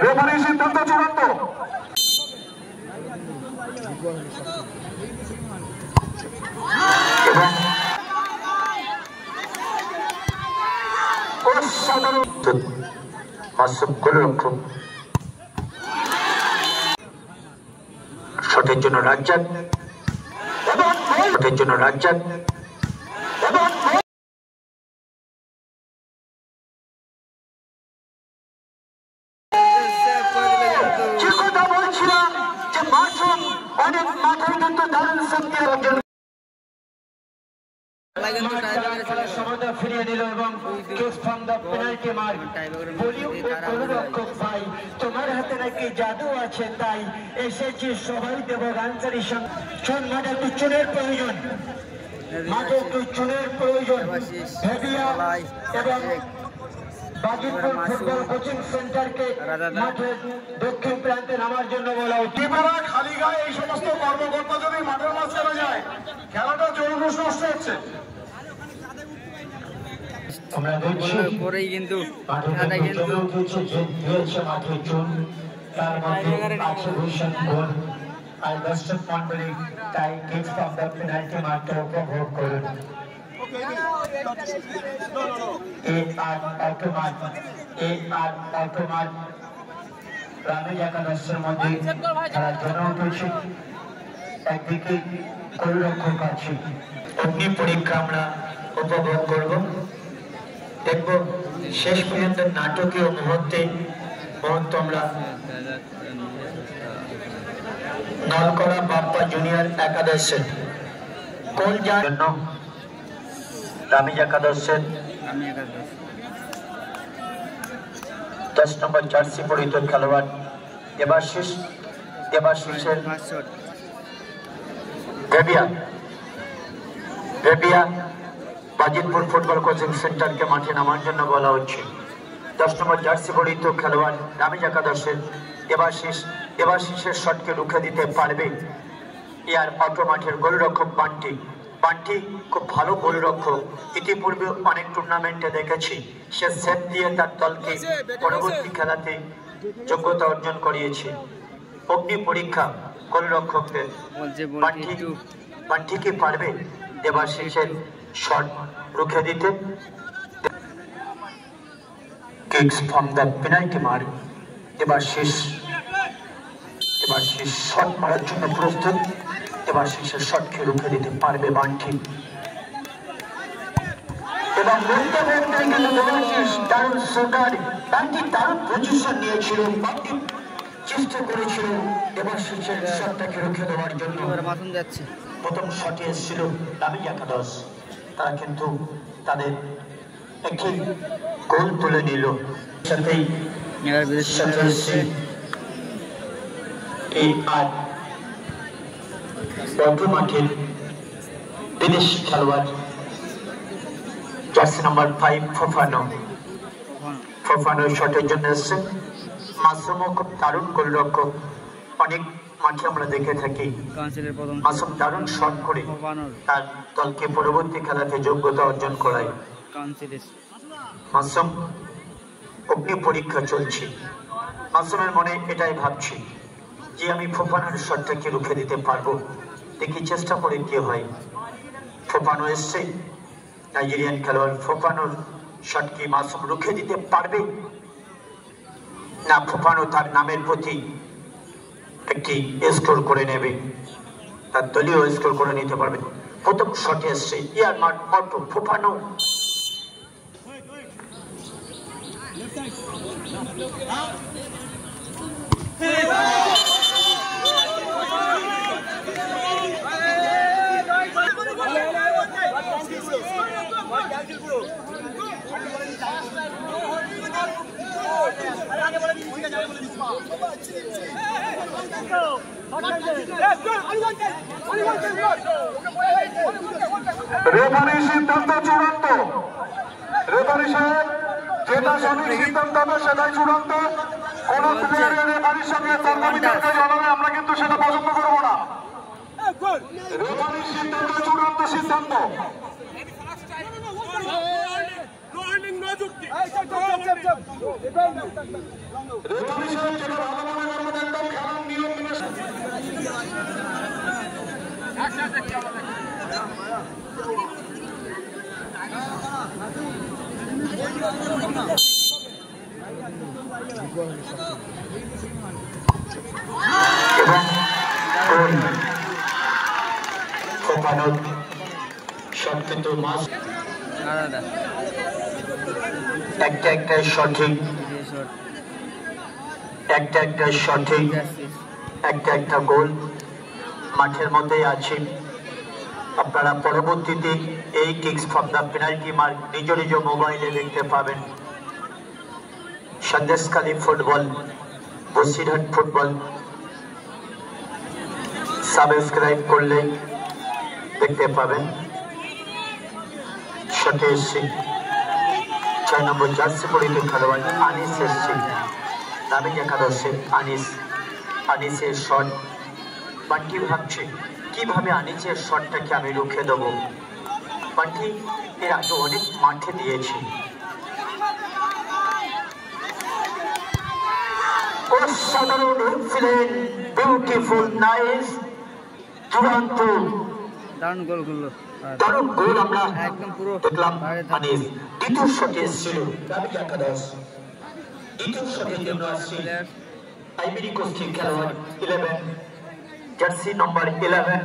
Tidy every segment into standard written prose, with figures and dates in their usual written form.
রেফারির সিদ্ধান্ত চূড়ান্ত। শটের জন্য রাজ্জাক, শটের জন্য রাজ্জাক যে কথা বলছিলাম যে মাসুম অনেক মাঠে কিন্তু দারুণ শক্তি অর্জন ফিরিয়ে দিল এবং ভাই তোমার হাতে নাকি জাদু আছে, তাই এসেছি সবাই দেব গানসারি মাঠে একটু চুনের প্রয়োজন, মাঠে একটু চুনের প্রয়োজন। এবং বাজিতপুর ফুটবল কোচিং সেন্টারকে মাঠের দক্ষিণ প্রান্তে নামার জন্য বলা হচ্ছে। খালি গায়ে এই সমস্ত কর্মকর্তা যদি মাঠের মাঝখানে যায়, খেলাটা জোর নষ্ট হচ্ছে। আমরা দেখছি পরেই কিন্তু মাঠে কিন্তু মাঠে চুন, তার মধ্যে আছে ভীষণ গোল। আর দর্শক মন্ডলী তাই কিক ফ্রম দ্য পেনাল্টি মাঠটা উপভোগ করুন। রানী একাদশের মধ্যে তারা জন উঠেছে, একদিকে গোলরক্ষক আছে। অগ্নি পরীক্ষা আমরা উপভোগ করব, দেখব শেষ পর্যন্ত নাটকীয় মুহূর্তে আমরা নলকড়া বাপ্পা জুনিয়র একাদশের গোল যাওয়ার জন্য রামিজ একাদশের 10 নম্বর জার্সি পরিহিত খেলোয়াড় দেবাশিসের রেবিয়া বাজিতপুর ফুটবল কোচিং সেন্টারকে মাঠে নামার জন্য বলা হচ্ছে। 10 নম্বর জার্সি পরিহিত খেলোয়াড় রামিজ একাদশের দেবাশিসের শটকে রুখে দিতে পারবে এয়ার অটো মাঠের গোলরক্ষক পান্টি খুব ভালো গোলরক্ষক, ইতিপূর্বে অনেক টুর্নামেন্টে দেখেছি সে সেট দিয়ে তার দলকে পরবর্তী খেলাতে যোগ্যতা অর্জন করিয়েছে। অগ্নি পরীক্ষা গোলরক্ষকদের, পান্টি কি পারবে দেবাশিসের শট রুখে দিতে? Kicks from the penalty mark, Debashis shot মারার জন্য প্রস্তুত। দেবাশিসের শটকে রুখে দিতে পারবে বান্টি এবং দেবাশিস দারুণ শটার, বান্টি দারুণ পজিশন নিয়েছিল, বান্টি চেষ্টা করেছিল দেবাশিসের শটটাকে রুখে দেওয়ার জন্য। প্রথম শটে এসেছিল রামিজ একাদশ, তারা কিন্তু তাদের একটি গোল তুলে নিল। সাথেই এই আর মাঠের বিদেশি খেলোয়াড় জার্সি নাম্বার 5 ফোফানো শটের জন্য এসছে। মাসুমও খুব দারুণ গোলরক্ষক, অনেক মাঠে আমরা দেখে থাকি মাসুম দারুণ শট করে তার দলকে পরবর্তী খেলাতে যোগ্যতা অর্জন করায়। মাসুম অগ্নি পরীক্ষা চলছে, মাসুমের মনে এটাই ভাবছি যে আমি ফোফানোর শটটাকে রুখে দিতে পারবো, দেখি চেষ্টা করে কি হয়। ফোফানো এসছে, নাইজেরিয়ান খেলোয়াড় ফোফানোর শট কি মাসুম রুখে দিতে পারবে না ফোফানো তার নামের প্রতি একটি স্কোর করে নেবে, তার দলীয় স্কোর করে নিতে পারবে। প্রথম শটে এসছে ইয়ার মাত্র ফোফানো, রেফারির সিদ্ধান্ত চূড়ান্ত। রেফারি সাহেব যেটা সঠিক সিদ্ধান্ত হবে সেটাই চূড়ান্ত। কোন প্লেয়ারের রেফারির সঙ্গে তর্ক-বিতর্কে জড়ালে আমরা কিন্তু সেটা পছন্দ করবো না। রেফারির সিদ্ধান্ত চূড়ান্ত সিদ্ধান্ত। একটা সঠিক একটা গোল মাঠের মধ্যেই আছে। আপনারা পরবর্তীতে এই kicks from the penalty mark নিজ নিজ মোবাইলে দেখতে পাবেন। Sandeshkhali football, Basirhat football subscribe করলে দেখতে পাবেন। শটে এসছে 6 নম্বর জার্সি পরিহিত খেলোয়াড় আনিস এসছে। দাবি একাদশে আনিসের শট। বান্টি ভাবছে কিভাবে আনিসের শটটাকে আমি রুখে দেবো। বান্টি এর আগে অনেক মাঠে দিয়েছি। অসাধারণ, এক্সিলেন্ট, বিউটিফুল, নাইস, দুরন্ত, দারুণ গোল আমরা দেখলাম। আনিস দ্বিতীয় শটে এসেছিল দ্বিতীয় শটের জন্য আসছে আইভরি কোস্টের খেলোয়াড় 11 জার্সি নম্বর 11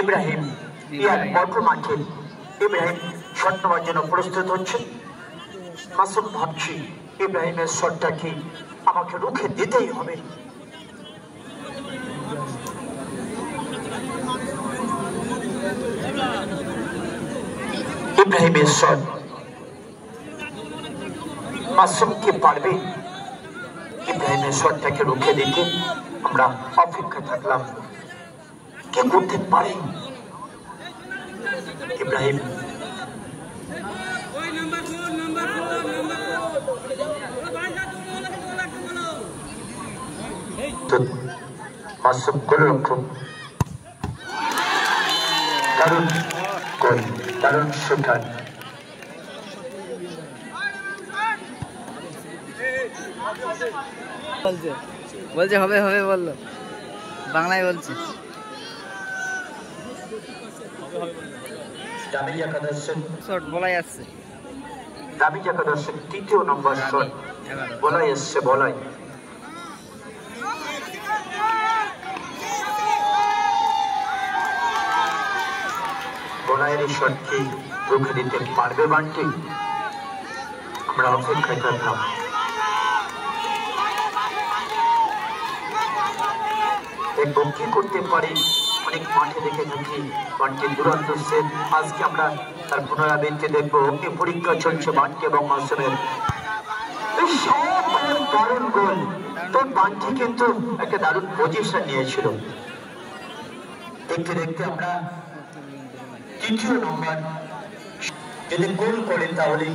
ইব্রাহিম। ইয়ার বড় মাঠে ইব্রাহিম শট নেওয়ার জন্য প্রস্তুত হচ্ছে। মাসুম ভাবছি ইব্রাহিমের শটটাকে আমাকে রুখে দিতেই হবে। ইব্রাহিমের শট, মাসুম কি পারবে ইব্রাহিমের শটটাকে রুখে দিতে? আমরা অপেক্ষা থাকলাম কে করতে পারে ইব্রাহিম। মাসুম গোলরক্ষক, দারুণ গোল, দারুণ শুটার। বলছে হবে হবে বললো, বাংলায় বলছে। শট বলাই আসছে, দাবি একাদশের তৃতীয় নম্বর শট বলাই এসছে। বলাই বলাইয়ের শটকে রুখে দিতে পারবে বান্টি? আমরা অপেক্ষায় থাকলাম। দেখবো কি করতে পারি। অনেক মাঠে দেখে থাকি বান্টির দুরন্ত সেট। আজকে আমরা তার পুনরাবৃত্তি দেখবো। এই পরীক্ষা চলছে বান্টি এবং মাসুমের। দারুণ গোল। তোর বান্টি কিন্তু একটা দারুণ পজিশন নিয়েছিল। দেখতে দেখতে আমরা তৃতীয় নম্বর যদি গোল করে তাহলে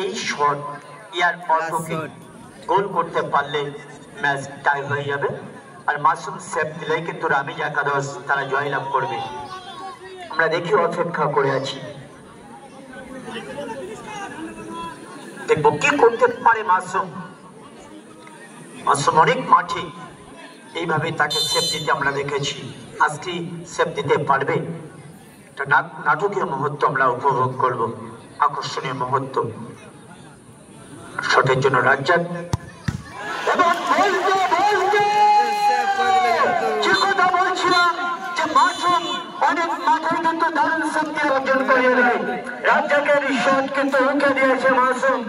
এই শট ইয়ার অল্পকে গোল করতে পারলে ম্যাচ টাই হয়ে যাবে। আর মাসুম সেভ দিলেই কিন্তু রামিজ একাদশ তারা জয়লাভ করবে। আমরা দেখি অপেক্ষা করে আছি, দেখবো কি করতে পারে মাসুম। মাসুম অনেক মাঠে এইভাবে তাকে সেভ দিতে আমরা দেখেছি। আজকে সেভ দিতে পারবে? একটা নাটকীয় মুহূর্ত আমরা উপভোগ করব, আকর্ষণীয় মুহূর্ত। শটের জন্য রাজ্জাক এবং যে কথা বলছিলাম যে মাসুম অনেক মাঠে কিন্তু দারুণ শক্তি অর্জন করে রাজ্জাকের শট কিন্তু রুখে দিয়েছে মাসুম।